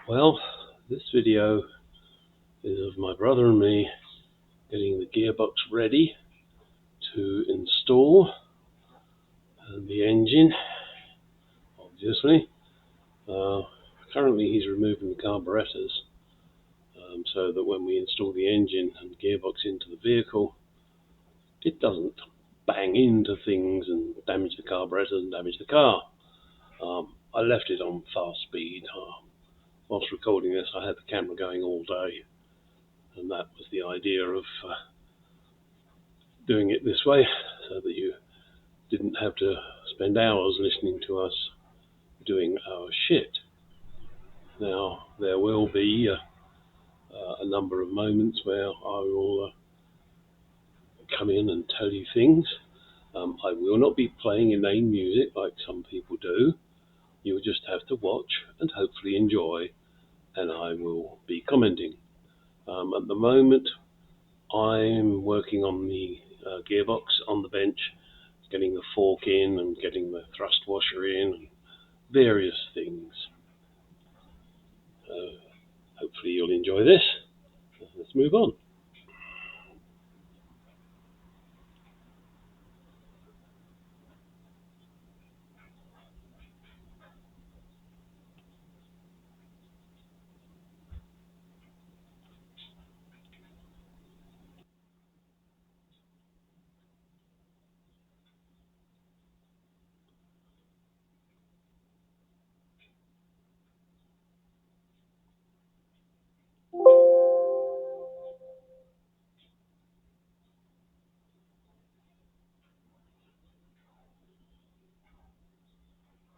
Well, this video is of my brother and me getting the gearbox ready to install and the engine, obviously. Uh, Currently he's removing the carburetors so that when we install the engine and the gearbox into the vehicle, it doesn't bang into things and damage the carburetors and damage the car. I left it on fast speed. Whilst recording this, I had the camera going all day, and that was the idea of doing it this way so that you didn't have to spend hours listening to us doing our shit. Now, there will be a number of moments where I will come in and tell you things. I will not be playing inane music like some people do. You will just have to watch and hopefully enjoy, and I will be commenting. At the moment, I'm working on the gearbox on the bench, getting the fork in and getting the thrust washer in and various things. Hopefully you'll enjoy this. Let's move on.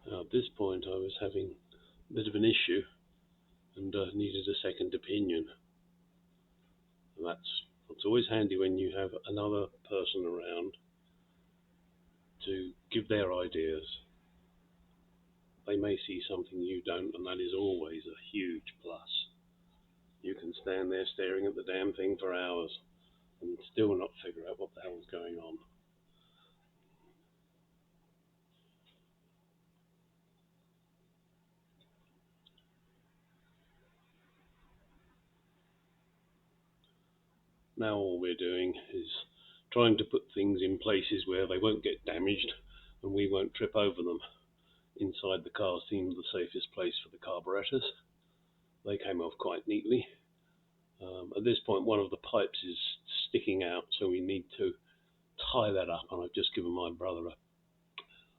Now, at this point I was having a bit of an issue and needed a second opinion. And that's always handy when you have another person around to give their ideas. They may see something you don't, and that is always a huge plus. You can stand there staring at the damn thing for hours and still not figure out what the hell's going on. Now all we're doing is trying to put things in places where they won't get damaged and we won't trip over them. Inside the car seemed the safest place for the carburetors. They came off quite neatly. At this point, one of the pipes is sticking out, so we need to tie that up, and I've just given my brother a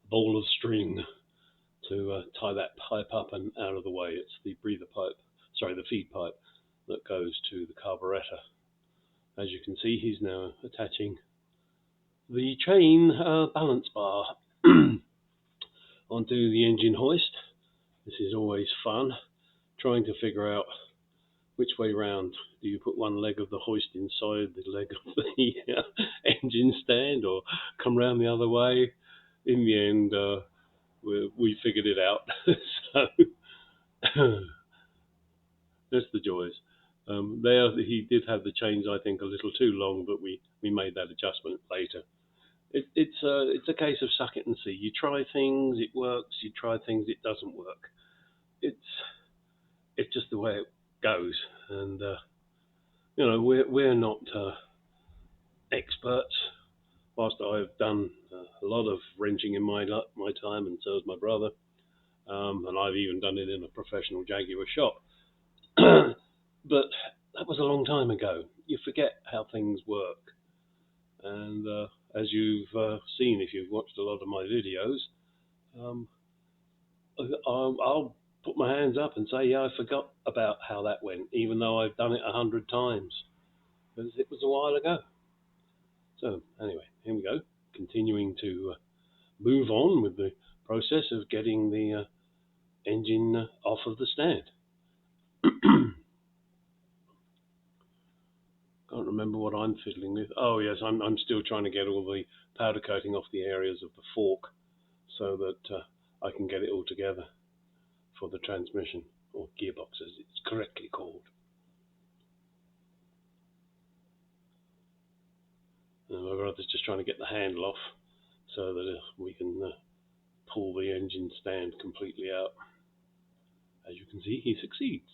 ball of string to tie that pipe up and out of the way. It's the the feed pipe that goes to the carburetor. As you can see, he's now attaching the chain balance bar onto the engine hoist. This is always fun, trying to figure out which way round. Do you put one leg of the hoist inside the leg of the engine stand, or come round the other way? In the end, we figured it out. So that's the joys. There, he did have the chains, I think, a little too long, but we made that adjustment later. It's a case of suck it and see. You try things, it works. You try things, it doesn't work. It's just the way it goes, and we're not experts. Whilst I've done a lot of wrenching in my time, and so has my brother, and I've even done it in a professional Jaguar shop. But that was a long time ago. You forget how things work, and as you've seen if you've watched a lot of my videos, um, I'll put my hands up and say, yeah, I forgot about how that went, even though I've done it 100 times, because it was a while ago. So anyway, here we go, continuing to move on with the process of getting the engine off of the stand. Can't remember what I'm fiddling with. Oh yes, I'm still trying to get all the powder coating off the areas of the fork so that I can get it all together for the transmission, or gearbox as it's correctly called. And my brother's just trying to get the handle off so that we can pull the engine stand completely out. As you can see, he succeeds.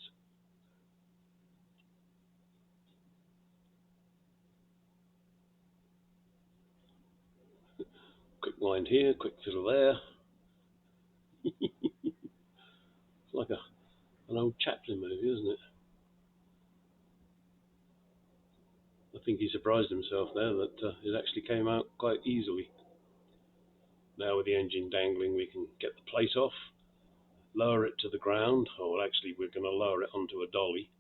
Quick wind here, quick fiddle there. It's like an old Chaplin movie, isn't it? I think he surprised himself there that it actually came out quite easily. Now with the engine dangling, we can get the plate off, lower it to the ground, or actually we're going to lower it onto a dolly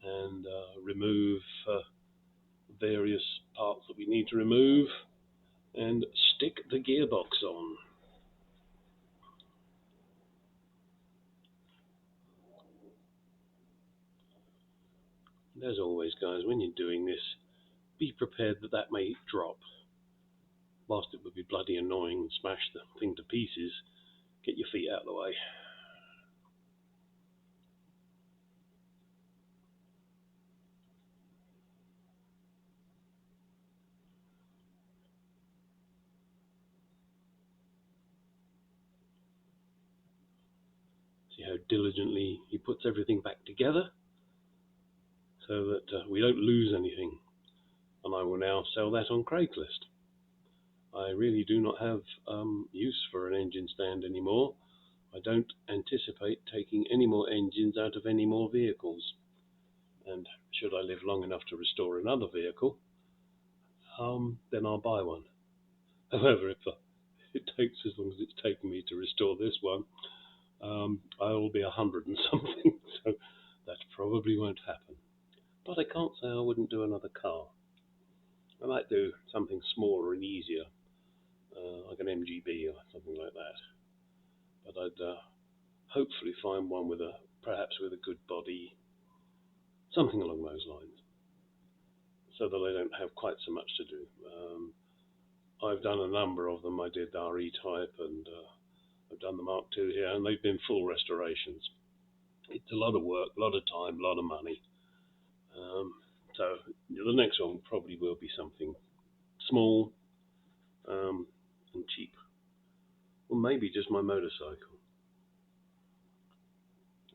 and remove various parts that we need to remove and stick the gearbox on. And as always, guys, when you're doing this, be prepared that that may drop. Whilst it would be bloody annoying and smash the thing to pieces, get your feet out of the way. See how diligently he puts everything back together so that we don't lose anything. And I will now sell that on Craigslist. I really do not have use for an engine stand anymore. I don't anticipate taking any more engines out of any more vehicles. And should I live long enough to restore another vehicle, then I'll buy one. However, if it takes as long as it's taken me to restore this one, I will be 100 and something, so that probably won't happen. But I can't say I wouldn't do another car. I might do something smaller and easier, like an MGB or something like that. But I'd hopefully find one with perhaps with a good body, something along those lines, so that I don't have quite so much to do. I've done a number of them. I did RE type and I've done the Mark II here, and they've been full restorations. It's a lot of work, a lot of time, a lot of money. So the next one probably will be something small and cheap. Or maybe just my motorcycle.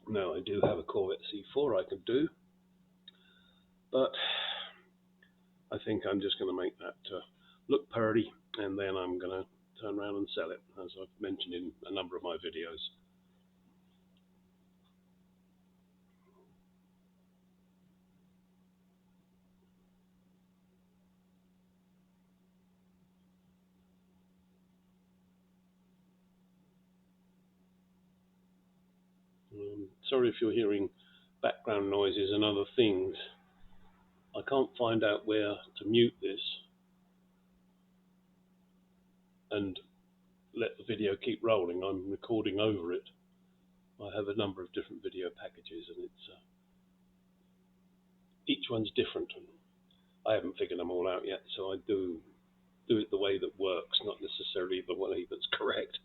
Now I do have a Corvette C4 I could do, but I think I'm just going to make that look pretty, and then I'm going to turn around and sell it, as I've mentioned in a number of my videos. Sorry if you're hearing background noises and other things. I can't find out where to mute this and let the video keep rolling. I'm recording over it. I have a number of different video packages, and each one's different. I haven't figured them all out yet, so I do it the way that works, not necessarily the way that's correct.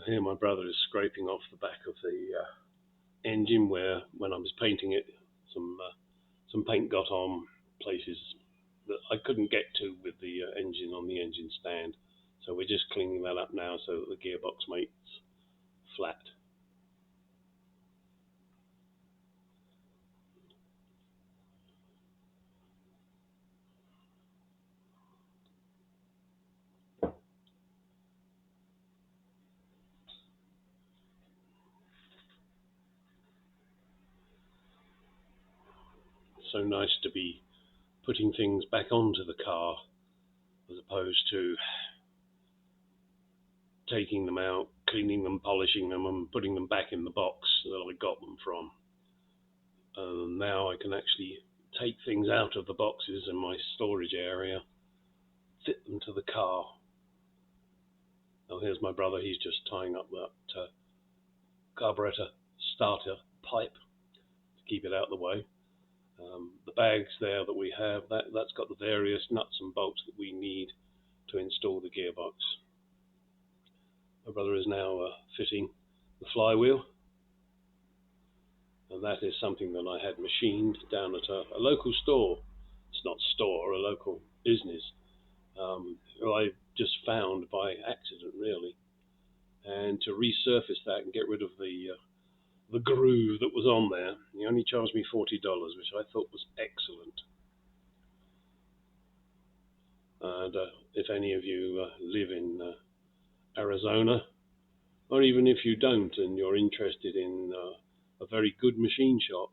Here my brother is scraping off the back of the engine where, when I was painting it, some paint got on places that I couldn't get to with the engine on the engine stand. So we're just cleaning that up now so that the gearbox mates flat. So nice to be putting things back onto the car as opposed to taking them out, cleaning them, polishing them, and putting them back in the box that I got them from. Now I can actually take things out of the boxes in my storage area, fit them to the car. Now here's my brother, he's just tying up that carburetor starter pipe to keep it out of the way. The bags there that we have, that's got the various nuts and bolts that we need to install the gearbox. My brother is now fitting the flywheel, and that is something that I had machined down at a local store. It's not store, a local business. I just found by accident, really. And to resurface that and get rid of the groove that was on there, he only charged me $40, which I thought was excellent. And if any of you live in Arizona, or even if you don't and you're interested in a very good machine shop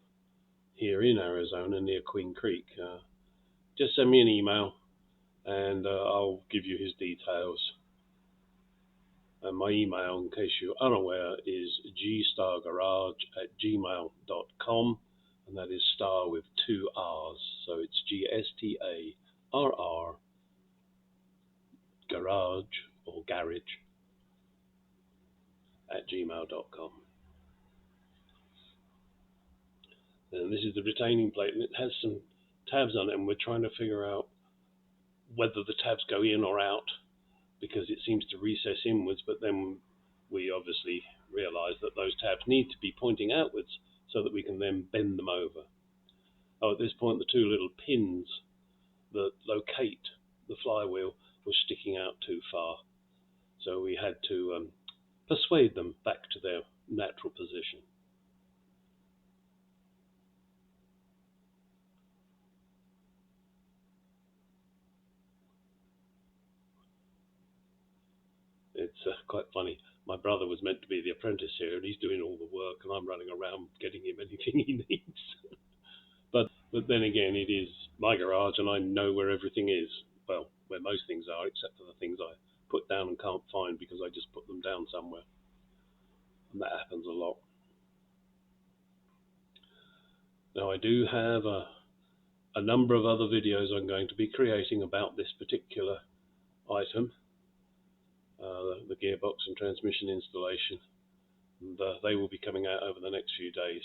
here in Arizona near Queen Creek, just send me an email and I'll give you his details. And my email, in case you're unaware, is gstargarage@gmail.com, and that is star with 2 R's, so it's GSTARR garage or garage @gmail.com. And this is the retaining plate, and it has some tabs on it, and we're trying to figure out whether the tabs go in or out, because it seems to recess inwards, but then we obviously realize that those tabs need to be pointing outwards so that we can then bend them over. Oh, at this point, the 2 little pins that locate the flywheel were sticking out too far, so we had to persuade them back to their natural position. It's quite funny. My brother was meant to be the apprentice here, and he's doing all the work, and I'm running around getting him anything he needs. But then again, it is my garage, and I know where everything is. Well, where most things are, except for the things I put down and can't find because I just put them down somewhere. And that happens a lot. Now, I do have a number of other videos I'm going to be creating about this particular item, the gearbox and transmission installation. And they will be coming out over the next few days.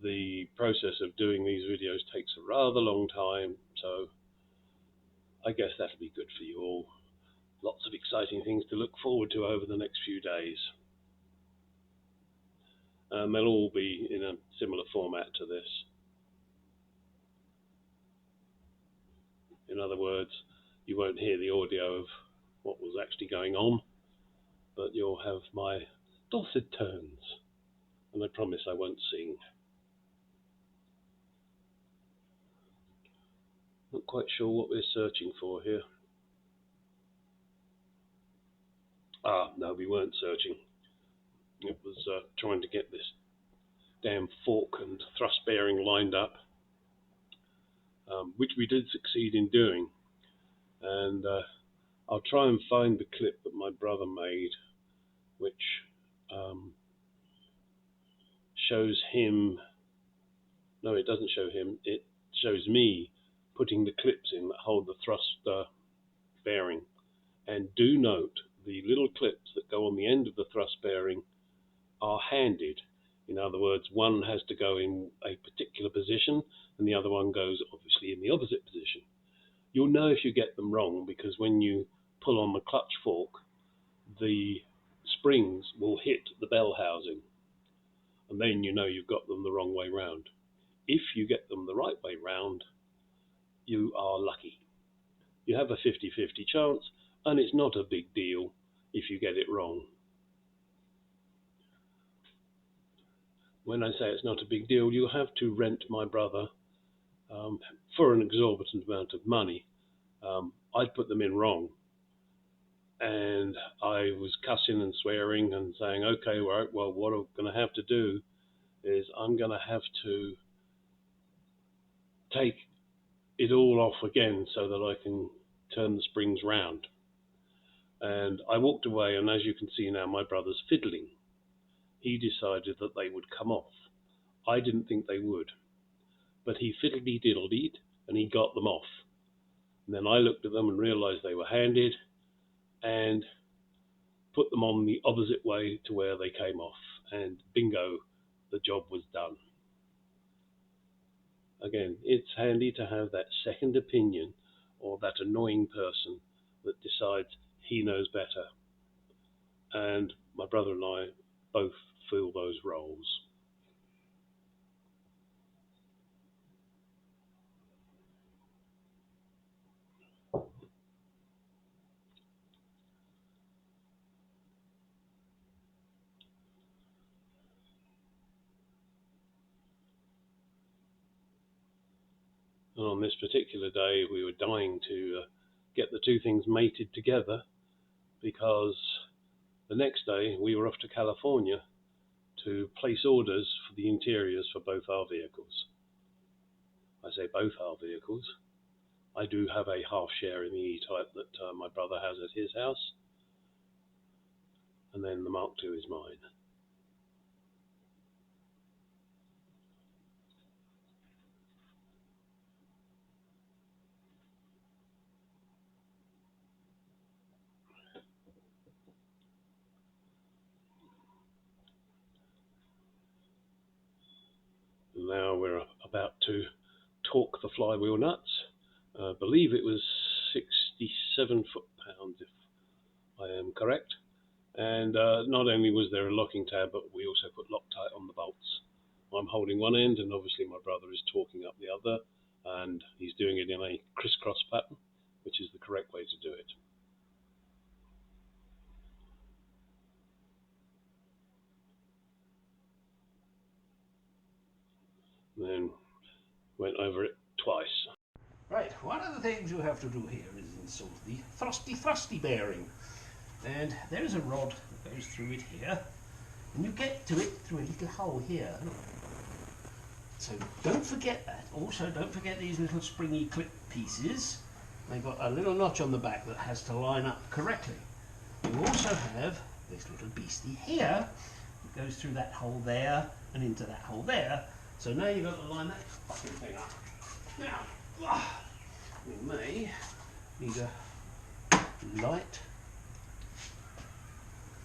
The process of doing these videos takes a rather long time, so I guess that'll be good for you all. Lots of exciting things to look forward to over the next few days. They'll all be in a similar format to this. In other words, you won't hear the audio of what was actually going on, but you'll have my dulcet tones, and I promise I won't sing. Not quite sure what we're searching for here. No, we weren't searching. It was trying to get this damn fork and thrust bearing lined up, which we did succeed in doing. And I'll try and find the clip that my brother made, which shows him. No, it doesn't show him. It shows me putting the clips in that hold the thrust bearing. And do note, the little clips that go on the end of the thrust bearing are handed. In other words, one has to go in a particular position and the other one goes obviously in the opposite position. You'll know if you get them wrong, because when you pull on the clutch fork, the springs will hit the bell housing, and then you know you've got them the wrong way round. If you get them the right way round, you are lucky. You have a 50-50 chance, and it's not a big deal if you get it wrong. When I say it's not a big deal, you have to rent my brother for an exorbitant amount of money. I'd put them in wrong, and I was cussing and swearing and saying, okay, right, well, what I'm going to have to do is I'm going to have to take it all off again so that I can turn the springs round. And I walked away, and as you can see now, my brother's fiddling. He decided that they would come off. I didn't think they would, but he fiddly-diddledied, and he got them off. And then I looked at them and realized they were handed, and put them on the opposite way to where they came off, and bingo, the job was done. Again, it's handy to have that second opinion, or that annoying person that decides he knows better. And my brother and I both fill those roles. And on this particular day, we were dying to get the two things mated together, because the next day we were off to California to place orders for the interiors for both our vehicles. I say both our vehicles. I do have a half share in the E-Type that my brother has at his house, and then the Mark II is mine. And now we're about to torque the flywheel nuts. I believe it was 67 foot-pounds, if I am correct. And not only was there a locking tab, but we also put Loctite on the bolts. I'm holding one end, and obviously my brother is torquing up the other, and he's doing it in a crisscross pattern, which is the correct way to do it. And then went over it twice. Right, one of the things you have to do here is install the thrusty bearing. And there's a rod that goes through it here, and you get to it through a little hole here. So don't forget that. Also, don't forget these little springy clip pieces. They've got a little notch on the back that has to line up correctly. You also have this little beastie here that goes through that hole there and into that hole there. So now you've got to line that fucking thing up. Now, we may need a light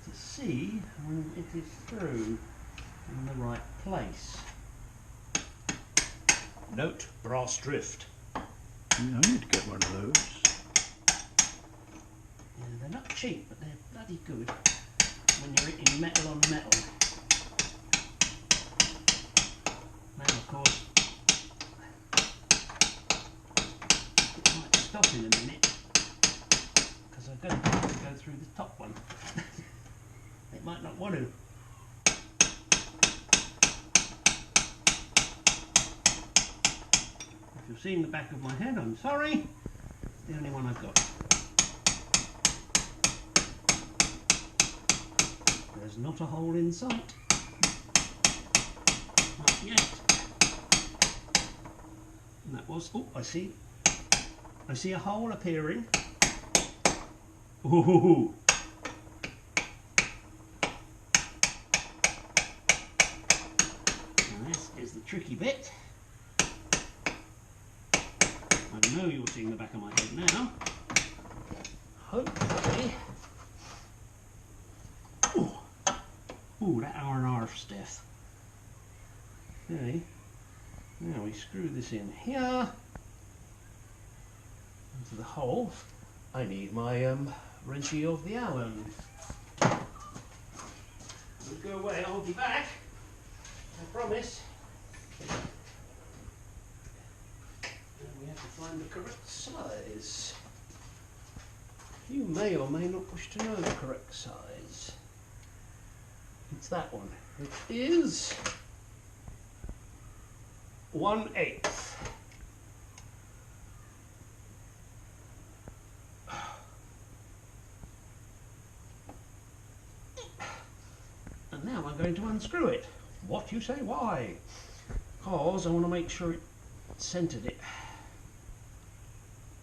to see when it is through in the right place. Note brass drift. Yeah, I need to get one of those. Yeah, they're not cheap, but they're bloody good when you're hitting metal on metal. Now, of course, it might stop in a minute because I've got to go through the top one. It might not want to. If you're seeing the back of my head, I'm sorry. It's the only one I've got. There's not a hole in sight. Not yet. And that was, oh, I see a hole appearing. Ooh. And this is the tricky bit. I know you're seeing the back of my head now. Hopefully. Ooh, that R&R stiff. Okay. Now we screw this in here into the hole. I need my wrenchy of the Allen. Don't go away, I'll be back. I promise. And we have to find the correct size. You may or may not wish to know the correct size. It's that one. It is 1/8. And now I'm going to unscrew it. What, you say? Why? Because I want to make sure it centered it.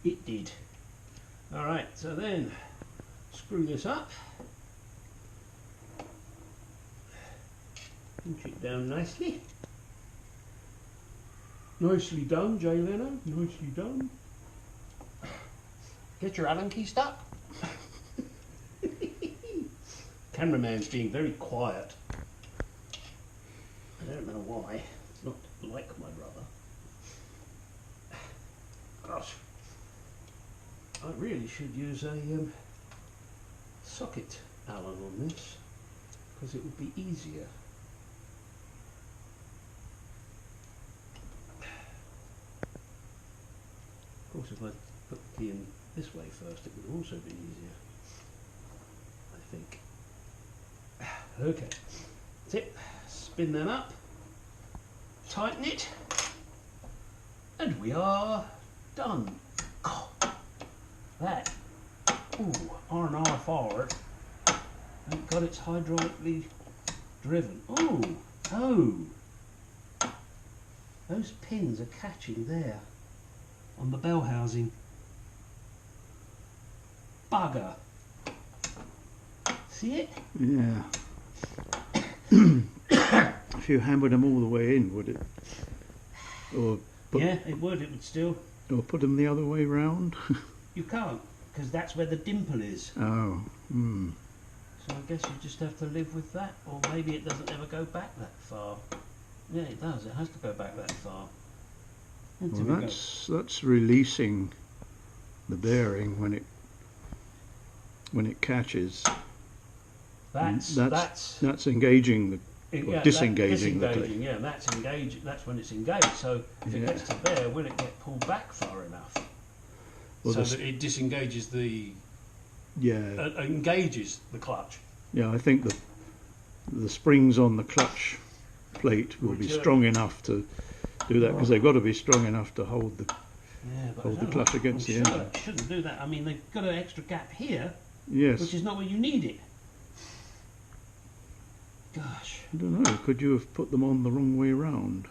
It did. Alright, so then screw this up. Pinch it down nicely. Nicely done, Jay Leno. Nicely done. Get your Allen key stuck. Cameraman's being very quiet. I don't know why. It's not like my brother. Gosh. I really should use a socket Allen on this, because it would be easier. Of course, if I put the key in this way first, it would also be easier, I think. Okay, that's it. Spin that up, tighten it, And we are done. Oh, that, ooh, R&R forward. Thank God it's hydraulically driven. Ooh, oh, those pins are catching there on the bell housing. Bugger. See it? Yeah. If you hammered them all the way in, would it? Or put, Yeah, it would still. or put them the other way round? You can't, because that's where the dimple is. Oh. Hmm. So I guess you just have to live with that, or maybe it doesn't ever go back that far. Yeah, it does. It has to go back that far. Until Well, that's releasing the bearing when it catches. That's engaging the or disengaging the clip. Yeah, that's engaging. That's when it's engaged. So if it gets to there, will it get pulled back far enough Well, so that it disengages the engages the clutch? Yeah, I think the springs on the clutch plate will be strong enough to do that, because they've got to be strong enough to hold the clutch against the engine. It shouldn't do that. I mean, they've got an extra gap here, Yes. which is not where you need it. Gosh. I don't know. Could you have put them on the wrong way round?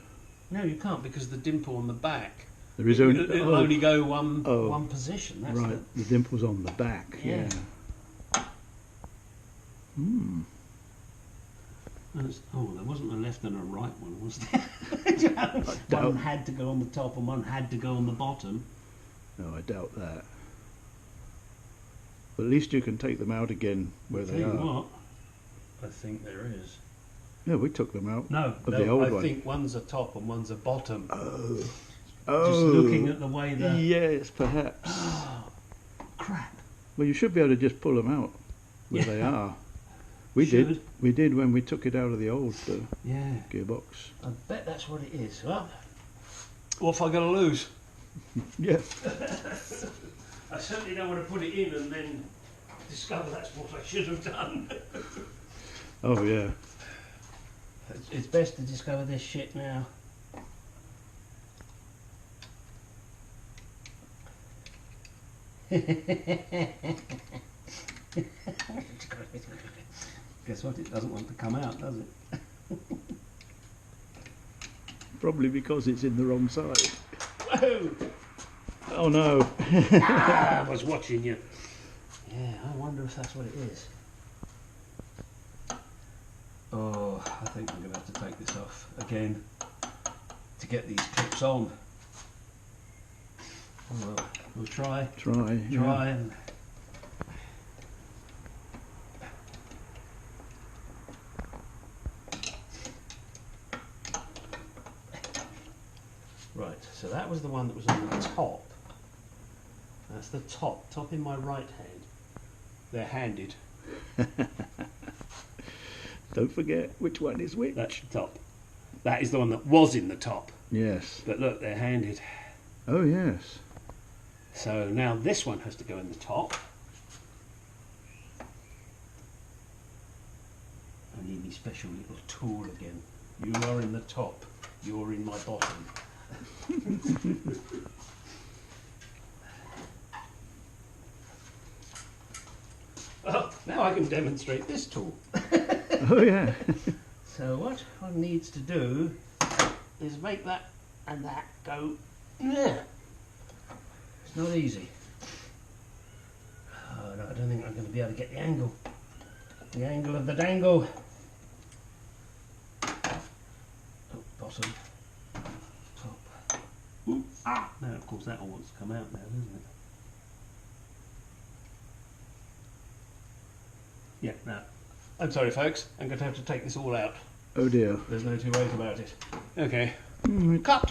No, you can't, because the dimple on the back. There is only It'll only go one position. That's right. The dimple's on the back. Yeah. Hmm. There wasn't a left and a right one, was there? One had to go on the top and one had to go on the bottom. No, I doubt that. But at least you can take them out again where they are. What? I think there is. Yeah, we took them out. No, the old one. I think one's a top and one's a bottom. Oh. Just looking at the way the... Yes, perhaps. Oh, crap. Well, you should be able to just pull them out where they are. We did when we took it out of the old gearbox. I bet that's what it is. Well, what if I got to lose? Yeah. I certainly don't want to put it in and then discover that's what I should have done. Oh, yeah. It's best to discover this shit now. Guess what? It doesn't want to come out, does it? Probably because it's in the wrong side. Whoa! Oh no! I was watching you. Yeah, I wonder if that's what it is. Oh, I think I'm going to have to take this off again to get these clips on. Oh, well, we'll try. Try. And right, so that was the one that was on the top. That's the top in my right hand. They're handed. Don't forget which one is which. That's the top. That is the one that was in the top. Yes. But look, they're handed. Oh yes. So now this one has to go in the top. I need my special little tool again. You are in the top. You're in my bottom. Oh, now I can demonstrate this tool. Oh yeah. So what one needs to do is make that and that go there. It's not easy. Oh, no, I don't think I'm going to be able to get the angle. The angle of the dangle. Oh, bottom. Top. Ooh, ah! Now, of course, that all wants to come out now, doesn't it? Yeah, no. I'm sorry, folks. I'm going to have to take this all out. Oh dear. There's no two ways about it. Okay. Cut.